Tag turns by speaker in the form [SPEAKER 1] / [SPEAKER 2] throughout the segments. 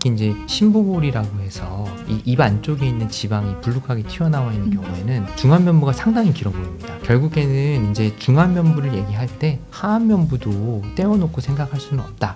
[SPEAKER 1] 특히 이제 심부볼이라고 해서 이 입 안쪽에 있는 지방이 불룩하게 튀어나와 있는 경우에는 중안면부가 상당히 길어 보입니다. 결국에는 이제 중안면부를 얘기할 때 하안면부도 떼어놓고 생각할 수는 없다.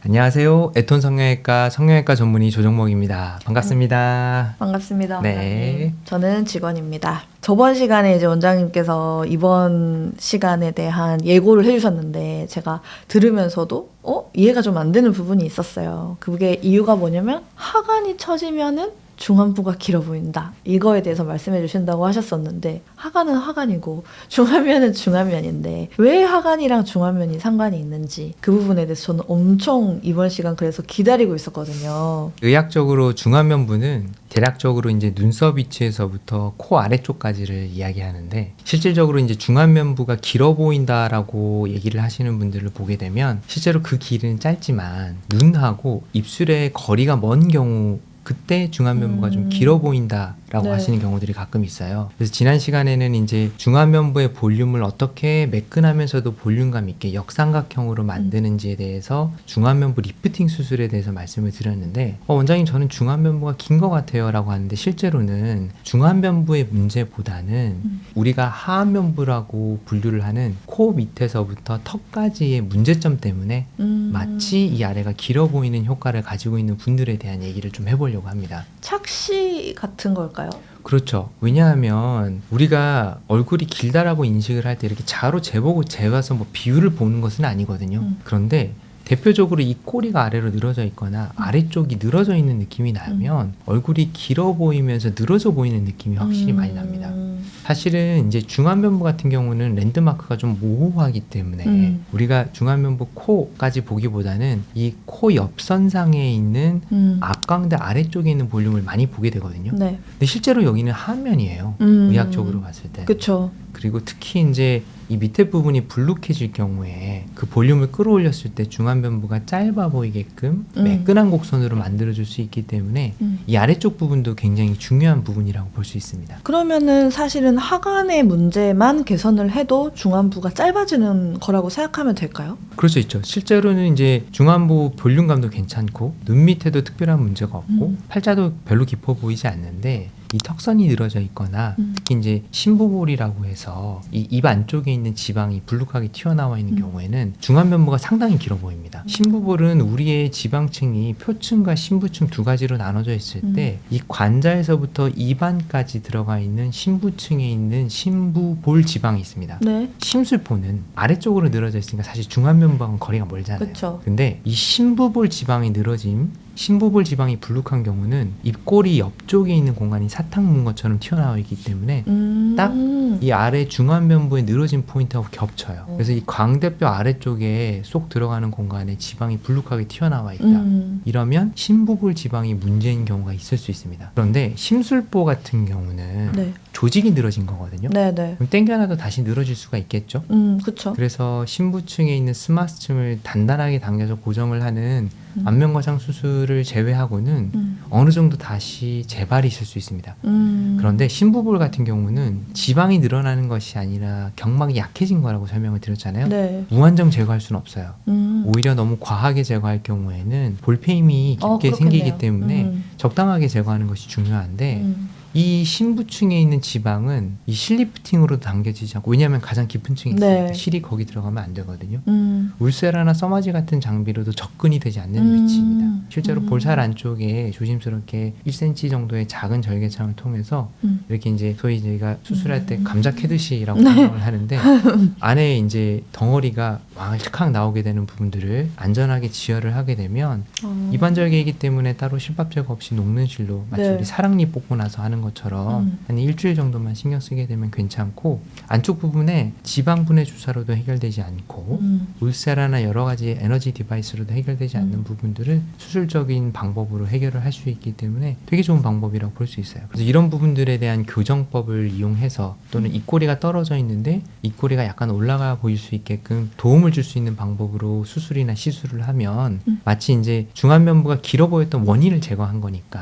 [SPEAKER 1] 안녕하세요. 에톤 성형외과 전문의 조정목입니다. 반갑습니다.
[SPEAKER 2] 반갑습니다.
[SPEAKER 1] 네.
[SPEAKER 2] 원장님. 저는 직원입니다. 저번 시간에 이제 원장님께서 이번 시간에 대한 예고를 해주셨는데 제가 들으면서도 이해가 좀 안 되는 부분이 있었어요. 그게 이유가 뭐냐면 하관이 처지면은 중안부가 길어 보인다. 이거에 대해서 말씀해 주신다고 하셨었는데 하관은 하관이고 중안면은 중안면인데 왜 하관이랑 중안면이 상관이 있는지 그 부분에 대해서 저는 엄청 이번 시간 그래서 기다리고 있었거든요.
[SPEAKER 1] 의학적으로 중안면부는 대략적으로 이제 눈썹 위치에서부터 코 아래쪽까지를 이야기하는데 실질적으로 이제 중안면부가 길어 보인다라고 얘기를 하시는 분들을 보게 되면 실제로 그 길은 짧지만 눈하고 입술의 거리가 먼 경우 그때 중안면부가 좀 길어 보인다라고
[SPEAKER 2] 네.
[SPEAKER 1] 하시는 경우들이 가끔 있어요. 그래서 지난 시간에는 이제 중안면부의 볼륨을 어떻게 매끈하면서도 볼륨감 있게 역삼각형으로 만드는지에 대해서 중안면부 리프팅 수술에 대해서 말씀을 드렸는데 원장님 저는 중안면부가 긴 것 같아요 라고 하는데 실제로는 중안면부의 문제보다는 우리가 하안면부라고 분류를 하는 코 밑에서부터 턱까지의 문제점 때문에 마치 이 아래가 길어 보이는 효과를 가지고 있는 분들에 대한 얘기를 좀 해보려고 합니다.
[SPEAKER 2] 착시 같은 걸까요?
[SPEAKER 1] 그렇죠. 왜냐하면 우리가 얼굴이 길다라고 인식을 할 때 이렇게 자로 재보고 재봐서 뭐 비율을 보는 것은 아니거든요. 그런데 대표적으로 이 꼬리가 아래로 늘어져 있거나 아래쪽이 늘어져 있는 느낌이 나면 얼굴이 길어 보이면서 늘어져 보이는 느낌이 확실히 많이 납니다. 사실은 이제 중안면부 같은 경우는 랜드마크가 좀 모호하기 때문에 우리가 중안면부 코까지 보기보다는 이 코 옆선상에 있는 앞광대 아래쪽에 있는 볼륨을 많이 보게 되거든요.
[SPEAKER 2] 네.
[SPEAKER 1] 근데 실제로 여기는 하안면이에요. 의학적으로 봤을 때.
[SPEAKER 2] 그쵸.
[SPEAKER 1] 그리고 특히 이제 이 밑에 부분이 불룩해질 경우에 그 볼륨을 끌어올렸을 때 중안면부가 짧아 보이게끔 매끈한 곡선으로 만들어줄 수 있기 때문에 이 아래쪽 부분도 굉장히 중요한 부분이라고 볼 수 있습니다.
[SPEAKER 2] 그러면은 사실은 하관의 문제만 개선을 해도 중안부가 짧아지는 거라고 생각하면 될까요?
[SPEAKER 1] 그럴 수 있죠. 실제로는 이제 중안부 볼륨감도 괜찮고 눈 밑에도 특별한 문제가 없고 팔자도 별로 깊어 보이지 않는데 이 턱선이 늘어져 있거나 특히 이제 심부볼이라고 해서 이 입 안쪽에 있는 지방이 불룩하게 튀어나와 있는 경우에는 중안면부가 상당히 길어 보입니다. 심부볼은 우리의 지방층이 표층과 심부층 두 가지로 나눠져 있을 때 이 관자에서부터 입안까지 들어가 있는 심부층에 있는 심부볼 지방이 있습니다.
[SPEAKER 2] 네.
[SPEAKER 1] 심술포는 아래쪽으로 늘어져 있으니까 사실 중안면부와는 거리가 멀잖아요.
[SPEAKER 2] 그쵸.
[SPEAKER 1] 근데 이 심부볼 지방이 늘어짐 심부볼 지방이 불룩한 경우는 입꼬리 옆쪽에 있는 공간이 사탕 문 것처럼 튀어나와 있기 때문에 딱 이 아래 중안면부의 늘어진 포인트하고 겹쳐요. 그래서 이 광대뼈 아래쪽에 쏙 들어가는 공간에 지방이 불룩하게 튀어나와 있다. 이러면 심부볼 지방이 문제인 경우가 있을 수 있습니다. 그런데 심술보 같은 경우는
[SPEAKER 2] 네.
[SPEAKER 1] 조직이 늘어진 거거든요.
[SPEAKER 2] 네네.
[SPEAKER 1] 그럼 땡겨놔도 다시 늘어질 수가 있겠죠.
[SPEAKER 2] 그쵸.
[SPEAKER 1] 그래서 심부층에 있는 스마스층을 단단하게 당겨서 고정을 하는 안면거상 수술을 제외하고는 어느 정도 다시 재발이 있을 수 있습니다. 그런데 심부볼 같은 경우는 지방이 늘어나는 것이 아니라 경막이 약해진 거라고 설명을 드렸잖아요.
[SPEAKER 2] 네.
[SPEAKER 1] 무한정 제거할 수는 없어요. 오히려 너무 과하게 제거할 경우에는 볼페임이 깊게 생기기 때문에 적당하게 제거하는 것이 중요한데 이 심부층에 있는 지방은 이 실리프팅으로 당겨지지 않고 왜냐하면 가장 깊은 층이 있으니까
[SPEAKER 2] 네.
[SPEAKER 1] 실이 거기 들어가면 안 되거든요. 울세라나 써마지 같은 장비로도 접근이 되지 않는 위치입니다. 실제로 볼살 안쪽에 조심스럽게 1cm 정도의 작은 절개창을 통해서 이렇게 이제 소위 저희가 수술할 때 감자 캐듯이라고 설명을 하는데 안에 이제 덩어리가 왕창 나오게 되는 부분들을 안전하게 지혈을 하게 되면 입안절개이기 때문에 따로 실밥 제거 없이 녹는 실로 마치
[SPEAKER 2] 네.
[SPEAKER 1] 우리 사랑니 뽑고 나서 하는 것처럼 한 일주일 정도만 신경 쓰게 되면 괜찮고 안쪽 부분에 지방분해 주사로도 해결되지 않고 울세라나 여러 가지 에너지 디바이스로도 해결되지 않는 부분들을 수술적인 방법으로 해결을 할 수 있기 때문에 되게 좋은 방법이라고 볼 수 있어요. 그래서 이런 부분들에 대한 교정법을 이용해서 또는 입꼬리가 떨어져 있는데 입꼬리가 약간 올라가 보일 수 있게끔 도움을 줄 수 있는 방법으로 수술이나 시술을 하면 마치 이제 중안면부가 길어 보였던 원인을 제거한 거니까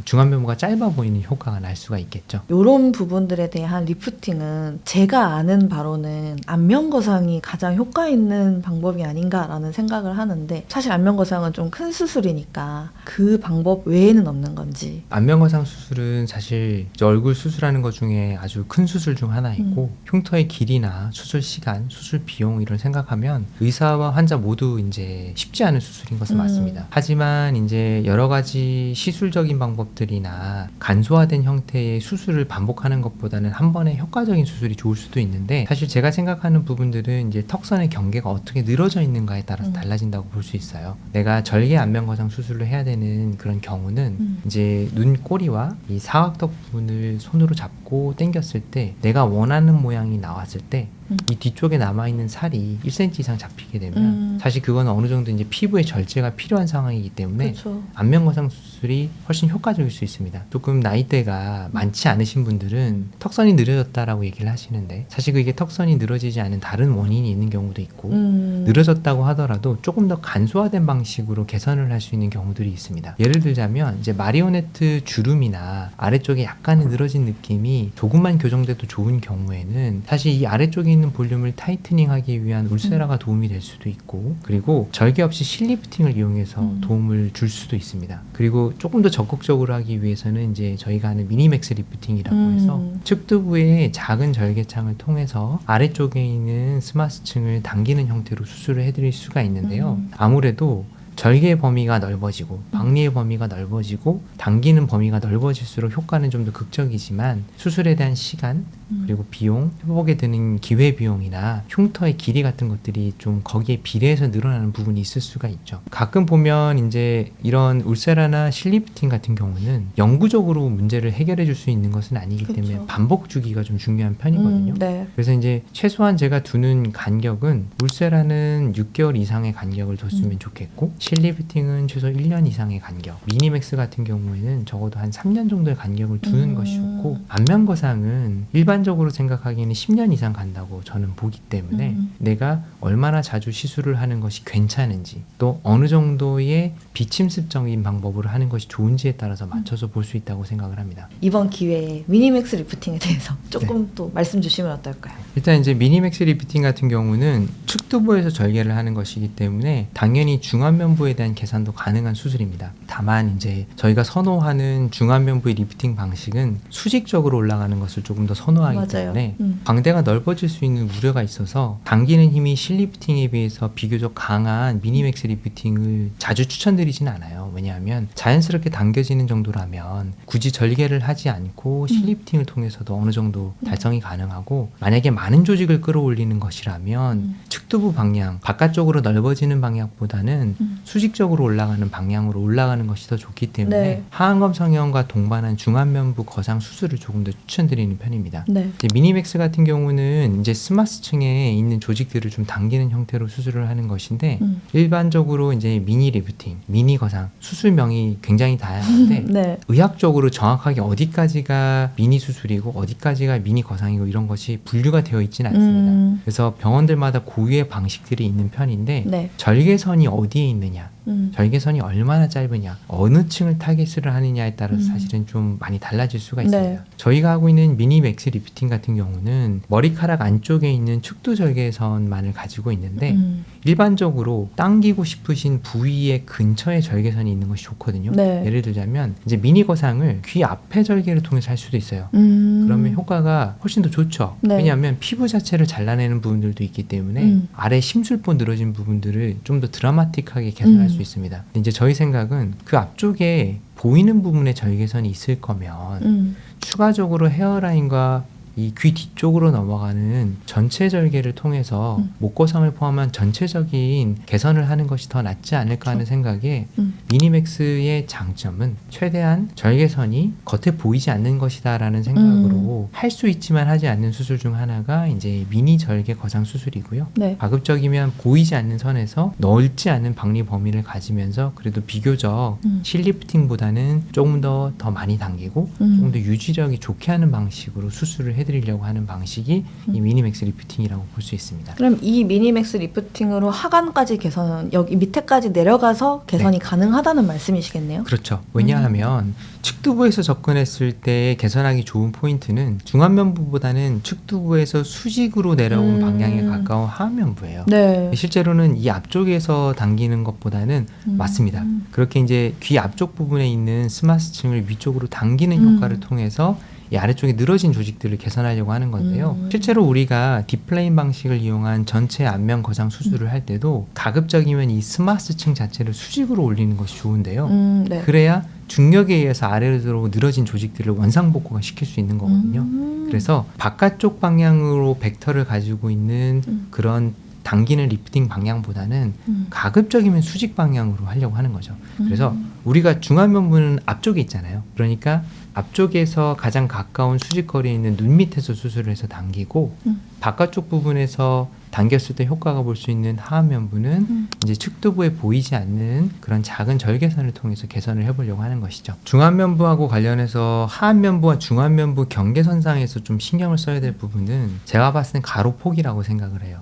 [SPEAKER 1] 중안면부가 짧아 보이는 효과가 날 수가 있겠죠.
[SPEAKER 2] 이런 부분들에 대한 리프팅은 제가 아는 바로는 안면거상이 가장 효과 있는 방법이 아닌가라는 생각을 하는데, 사실 안면거상은 좀 큰 수술이니까 그 방법 외에는 없는 건지.
[SPEAKER 1] 안면거상 수술은 사실 이제 얼굴 수술하는 것 중에 아주 큰 수술 중 하나이고 흉터의 길이나 수술 시간, 수술 비용 이런 생각하면 의사와 환자 모두 이제 쉽지 않은 수술인 것은 맞습니다. 하지만 이제 여러 가지 시술적인 방법들이나 간소화된 형태의 수술을 반복하는 것보다는 한 번에 효과적인 수술이 좋을 수도 있는데, 사실 제가 생각하는 부분들은 이제 턱선의 경계가 어떻게 늘어져 있는가에 따라서 달라진다고 볼 수 있어요. 내가 절개 안면거상 수술을 해야 되는 그런 경우는 이제 눈 꼬리와 이 사각턱 부분을 손으로 잡고 당겼을 때 내가 원하는 모양이 나왔을 때 이 뒤쪽에 남아있는 살이 1cm 이상 잡히게 되면 사실 그거는 어느 정도 이제 피부의 절제가 필요한 상황이기 때문에
[SPEAKER 2] 그렇죠.
[SPEAKER 1] 안면거상 수술이 훨씬 효과적일 수 있습니다. 조금 나이대가 많지 않으신 분들은 턱선이 늘어졌다라고 얘기를 하시는데, 사실 그게 턱선이 늘어지지 않은 다른 원인이 있는 경우도 있고 늘어졌다고 하더라도 조금 더 간소화된 방식으로 개선을 할 수 있는 경우들이 있습니다. 예를 들자면 이제 마리오네트 주름이나 아래쪽에 약간의 늘어진 느낌이 조금만 교정돼도 좋은 경우에는 사실 이 아래쪽에 있는 볼륨을 타이트닝하기 위한 울세라가 도움이 될 수도 있고, 그리고 절개 없이 실리프팅을 이용해서 도움을 줄 수도 있습니다. 그리고 조금 더 적극적으로 하기 위해서는 이제 저희가 하는 미니맥스 리프팅이라고 해서 측두부의 작은 절개창을 통해서 아래쪽에 있는 스마스층을 당기는 형태로 수술을 해드릴 수가 있는데요. 아무래도 절개의 범위가 넓어지고 박리의 범위가 넓어지고 당기는 범위가 넓어질수록 효과는 좀 더 극적이지만 수술에 대한 시간 그리고 비용, 회복에 드는 기회비용이나 흉터의 길이 같은 것들이 좀 거기에 비례해서 늘어나는 부분이 있을 수가 있죠. 가끔 보면 이제 이런 울세라나 실리프팅 같은 경우는 영구적으로 문제를 해결해 줄 수 있는 것은 아니기 때문에
[SPEAKER 2] 그렇죠.
[SPEAKER 1] 반복 주기가 좀 중요한 편이거든요.
[SPEAKER 2] 네.
[SPEAKER 1] 그래서 이제 최소한 제가 두는 간격은 울세라는 6개월 이상의 간격을 뒀으면 좋겠고, 실리프팅은 최소 1년 이상의 간격, 미니맥스 같은 경우에는 적어도 한 3년 정도의 간격을 두는 것이 좋고, 안면거상은 일반적으로 생각하기에는 10년 이상 간다고 저는 보기 때문에 내가 얼마나 자주 시술을 하는 것이 괜찮은지, 또 어느 정도의 비침습적인 방법으로 하는 것이 좋은지에 따라서 맞춰서 볼 수 있다고 생각을 합니다.
[SPEAKER 2] 이번 기회에 미니맥스 리프팅에 대해서 조금 또 말씀 주시면 어떨까요?
[SPEAKER 1] 일단 이제 미니맥스 리프팅 같은 경우는 측두부에서 절개를 하는 것이기 때문에 당연히 중안면부에 대한 개선도 가능한 수술입니다. 다만 이제 저희가 선호하는 중안면부의 리프팅 방식은 수직적으로 올라가는 것을 조금 더 선호하기
[SPEAKER 2] 맞아요.
[SPEAKER 1] 때문에 광대가 넓어질 수 있는 우려가 있어서 당기는 힘이 실리프팅에 비해서 비교적 강한 미니맥스 리프팅을 자주 추천드리지는 않아요. 왜냐하면 자연스럽게 당겨지는 정도라면 굳이 절개를 하지 않고 실리프팅을 통해서도 어느 정도 달성이 가능하고, 만약에 많은 조직을 끌어올리는 것이라면 측두부 방향, 바깥쪽으로 넓어지는 방향보다는 수직적으로 올라가는 방향으로 올라가는 것이 더 좋기 때문에
[SPEAKER 2] 네.
[SPEAKER 1] 하안검 성형과 동반한 중안면부 거상 수술을 조금 더 추천드리는 편입니다.
[SPEAKER 2] 네.
[SPEAKER 1] 이제 미니맥스 같은 경우는 이제 스마스층에 있는 조직들을 좀 당기는 형태로 수술을 하는 것인데, 일반적으로 이제 미니 리프팅, 미니 거상 수술명이 굉장히 다양한데
[SPEAKER 2] 네.
[SPEAKER 1] 의학적으로 정확하게 어디까지가 미니 수술이고 어디까지가 미니 거상이고 이런 것이 분류가 되어 있지는 않습니다. 그래서 병원들마다 고유의 방식들이 있는 편인데
[SPEAKER 2] 네.
[SPEAKER 1] 절개선이 어디에 있느냐, 절개선이 얼마나 짧으냐, 어느 층을 타겟을 하느냐에 따라서 사실은 좀 많이 달라질 수가 있습니다.
[SPEAKER 2] 네.
[SPEAKER 1] 저희가 하고 있는 미니 맥스 리프팅 같은 경우는 머리카락 안쪽에 있는 축두 절개선만을 가지고 있는데 일반적으로 당기고 싶으신 부위의 근처에 절개선이 있는 것이 좋거든요.
[SPEAKER 2] 네.
[SPEAKER 1] 예를 들자면 이제 미니 거상을 귀 앞에 절개를 통해서 할 수도 있어요. 그러면 효과가 훨씬 더 좋죠.
[SPEAKER 2] 네.
[SPEAKER 1] 왜냐하면 피부 자체를 잘라내는 부분들도 있기 때문에 아래 심술보 늘어진 부분들을 좀 더 드라마틱하게 개선할 수 있습니다. 근데 이제 저희 생각은 그 앞쪽에 보이는 부분에 절개선이 있을 거면 추가적으로 헤어라인과 이 귀 뒤쪽으로 넘어가는 전체 절개를 통해서 목거상을 포함한 전체적인 개선을 하는 것이 더 낫지 않을까 하는 생각에 미니맥스의 장점은 최대한 절개선이 겉에 보이지 않는 것이다라는 생각으로 할 수 있지만 하지 않는 수술 중 하나가 이제 미니 절개 거상 수술이고요.
[SPEAKER 2] 네.
[SPEAKER 1] 가급적이면 보이지 않는 선에서 넓지 않은 박리 범위를 가지면서 그래도 비교적 실리프팅보다는 조금 더 많이 당기고 조금 더 유지력이 좋게 하는 방식으로 수술을 해드리려고 하는 방식이 이 미니맥스 리프팅이라고 볼 수 있습니다.
[SPEAKER 2] 그럼 이 미니맥스 리프팅으로 하관까지 개선, 여기 밑에까지 내려가서 개선이 가능한 가능하다는 말씀이시겠네요.
[SPEAKER 1] 그렇죠. 왜냐하면 측두부에서 접근했을 때 개선하기 좋은 포인트는 중안면부보다는 측두부에서 수직으로 내려온 방향에 가까운 하안면부예요.
[SPEAKER 2] 네.
[SPEAKER 1] 실제로는 이 앞쪽에서 당기는 것보다는 맞습니다. 그렇게 이제 귀 앞쪽 부분에 있는 스마스층을 위쪽으로 당기는 효과를 통해서 이 아래쪽에 늘어진 조직들을 개선하려고 하는 건데요. 실제로 우리가 딥플레인 방식을 이용한 전체 안면 거상 수술을 할 때도 가급적이면 이 스마스층 자체를 수직으로 올리는 것이 좋은데요.
[SPEAKER 2] 네.
[SPEAKER 1] 그래야 중력에 의해서 아래로 들어오고 늘어진 조직들을 원상복구가 시킬 수 있는 거거든요. 그래서 바깥쪽 방향으로 벡터를 가지고 있는 그런 당기는 리프팅 방향보다는 가급적이면 수직 방향으로 하려고 하는 거죠. 그래서 우리가 중안면부는 앞쪽에 있잖아요. 그러니까 앞쪽에서 가장 가까운 수직거리에 있는 눈 밑에서 수술을 해서 당기고 바깥쪽 부분에서 당겼을 때 효과가 볼 수 있는 하안면부는 이제 측두부에 보이지 않는 그런 작은 절개선을 통해서 개선을 해보려고 하는 것이죠. 중안면부하고 관련해서 하안면부와 중안면부 경계선상에서 좀 신경을 써야 될 부분은 제가 봤을 땐 가로폭이라고 생각을 해요.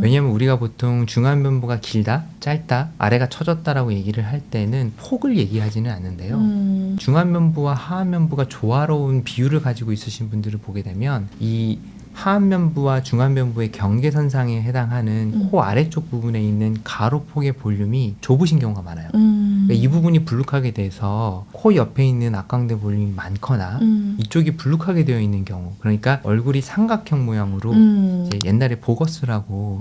[SPEAKER 1] 왜냐하면 우리가 보통 중안면부가 길다, 짧다, 아래가 처졌다라고 얘기를 할 때는 폭을 얘기하지는 않는데요. 중안면부와 하안면부가 조화로운 비율을 가지고 있으신 분들을 보게 되면 이 하안면부와 중안면부의 경계선상에 해당하는 코 아래쪽 부분에 있는 가로폭의 볼륨이 좁으신 경우가 많아요. 그러니까 이 부분이 불룩하게 돼서 코 옆에 있는 악광대 볼륨이 많거나 이쪽이 불룩하게 되어 있는 경우, 그러니까 얼굴이 삼각형 모양으로 이제 옛날에 보거스라고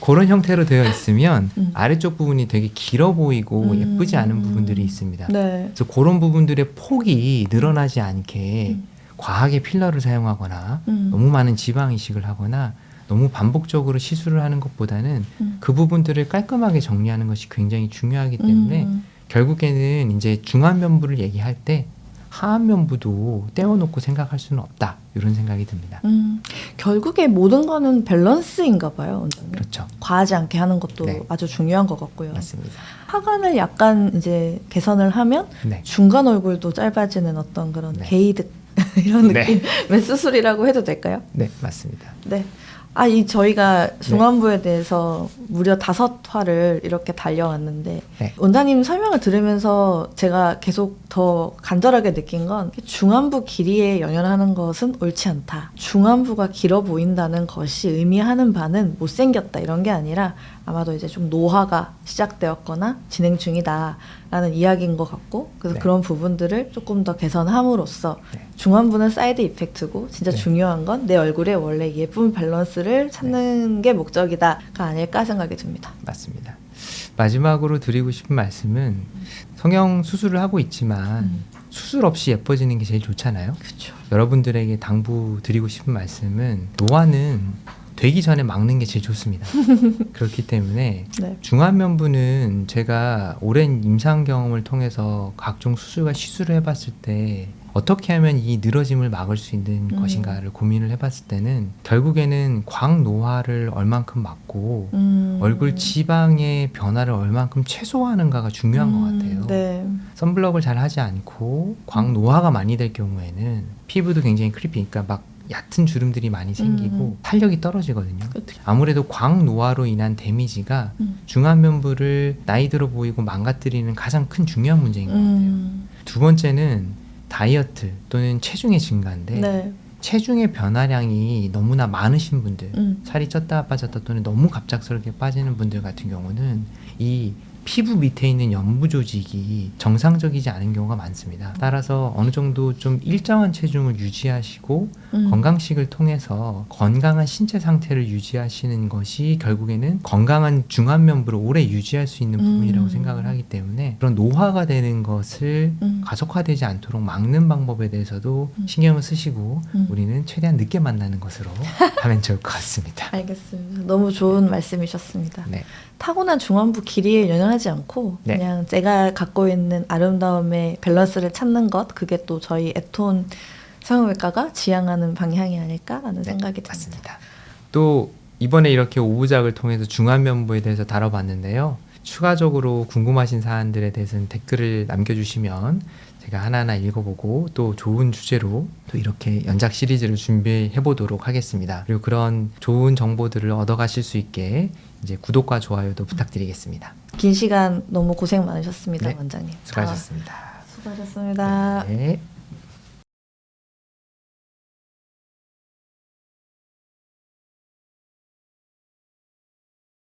[SPEAKER 1] 그런 형태로 되어 있으면 아래쪽 부분이 되게 길어 보이고 예쁘지 않은 부분들이 있습니다.
[SPEAKER 2] 네.
[SPEAKER 1] 그래서 그런 부분들의 폭이 늘어나지 않게 과하게 필러를 사용하거나 너무 많은 지방 이식을 하거나 너무 반복적으로 시술을 하는 것보다는 그 부분들을 깔끔하게 정리하는 것이 굉장히 중요하기 때문에 결국에는 이제 중안면부를 얘기할 때 하안면부도 떼어놓고 생각할 수는 없다, 이런 생각이 듭니다.
[SPEAKER 2] 결국에 모든 거는 밸런스인가 봐요. 원장님.
[SPEAKER 1] 그렇죠.
[SPEAKER 2] 과하지 않게 하는 것도
[SPEAKER 1] 네.
[SPEAKER 2] 아주 중요한 것 같고요.
[SPEAKER 1] 맞습니다.
[SPEAKER 2] 하관을 약간 이제 개선을 하면
[SPEAKER 1] 네.
[SPEAKER 2] 중간 얼굴도 짧아지는 어떤 그런
[SPEAKER 1] 네.
[SPEAKER 2] 게이득 이런
[SPEAKER 1] 네.
[SPEAKER 2] 느낌의 수술이라고 해도 될까요?
[SPEAKER 1] 네, 맞습니다.
[SPEAKER 2] 네. 저희가 중안부에 대해서 무려 5화를 이렇게 달려왔는데
[SPEAKER 1] 네.
[SPEAKER 2] 원장님 설명을 들으면서 제가 계속 더 간절하게 느낀 건 중안부 길이에 연연하는 것은 옳지 않다. 중안부가 길어 보인다는 것이 의미하는 바는 못생겼다, 이런 게 아니라 아마도 이제 좀 노화가 시작되었거나 진행 중이다라는 이야기인 것 같고, 그래서
[SPEAKER 1] 네.
[SPEAKER 2] 그런 부분들을 조금 더 개선함으로써
[SPEAKER 1] 네.
[SPEAKER 2] 중안부는 사이드 이펙트고 진짜
[SPEAKER 1] 네.
[SPEAKER 2] 중요한 건 내 얼굴에 원래 예쁜 밸런스를 찾는 게 목적이다가 아닐까 생각이 듭니다.
[SPEAKER 1] 맞습니다. 마지막으로 드리고 싶은 말씀은 성형 수술을 하고 있지만 수술 없이 예뻐지는 게 제일 좋잖아요.
[SPEAKER 2] 그렇죠.
[SPEAKER 1] 여러분들에게 당부드리고 싶은 말씀은 노화는 되기 전에 막는 게 제일 좋습니다. 그렇기 때문에
[SPEAKER 2] 네.
[SPEAKER 1] 중안면부는 제가 오랜 임상 경험을 통해서 각종 수술과 시술을 해봤을 때 어떻게 하면 이 늘어짐을 막을 수 있는 것인가를 고민을 해봤을 때는 결국에는 광노화를 얼만큼 막고 얼굴 지방의 변화를 얼만큼 최소화하는가가 중요한 것 같아요.
[SPEAKER 2] 네.
[SPEAKER 1] 선블럭을 잘 하지 않고 광노화가 많이 될 경우에는 피부도 굉장히 크리피니까 막 얕은 주름들이 많이 생기고 탄력이 떨어지거든요.
[SPEAKER 2] 그렇죠.
[SPEAKER 1] 아무래도 광노화로 인한 데미지가 중안면부를 나이 들어 보이고 망가뜨리는 가장 큰 중요한 문제인 것 같아요. 두 번째는 다이어트 또는 체중의 증가인데
[SPEAKER 2] 네.
[SPEAKER 1] 체중의 변화량이 너무나 많으신 분들, 살이 쪘다 빠졌다 또는 너무 갑작스럽게 빠지는 분들 같은 경우는 이 피부 밑에 있는 연부 조직이 정상적이지 않은 경우가 많습니다. 따라서 어느 정도 좀 일정한 체중을 유지하시고 건강식을 통해서 건강한 신체 상태를 유지하시는 것이 결국에는 건강한 중안면부를 오래 유지할 수 있는 부분이라고 생각을 하기 때문에 그런 노화가 되는 것을 가속화되지 않도록 막는 방법에 대해서도 신경을 쓰시고 우리는 최대한 늦게 만나는 것으로 하면 좋을 것 같습니다.
[SPEAKER 2] 알겠습니다. 너무 좋은 말씀이셨습니다.
[SPEAKER 1] 네.
[SPEAKER 2] 타고난 중안부 길이에 연연하지 않고
[SPEAKER 1] 네.
[SPEAKER 2] 그냥 제가 갖고 있는 아름다움의 밸런스를 찾는 것, 그게 또 저희 애톤 성형외과가 지향하는 방향이 아닐까라는 생각이 듭니다.
[SPEAKER 1] 맞습니다. 또 이번에 이렇게 5부작을 통해서 중안면부에 대해서 다뤄봤는데요. 추가적으로 궁금하신 사안들에 대해서는 댓글을 남겨주시면 제가 하나하나 읽어보고 또 좋은 주제로 또 이렇게 연작 시리즈를 준비해 보도록 하겠습니다. 그리고 그런 좋은 정보들을 얻어가실 수 있게 이제 구독과 좋아요도 부탁드리겠습니다.
[SPEAKER 2] 긴 시간 너무 고생 많으셨습니다,
[SPEAKER 1] 네.
[SPEAKER 2] 원장님.
[SPEAKER 1] 수고하셨습니다.
[SPEAKER 2] 수고하셨습니다.
[SPEAKER 1] 네.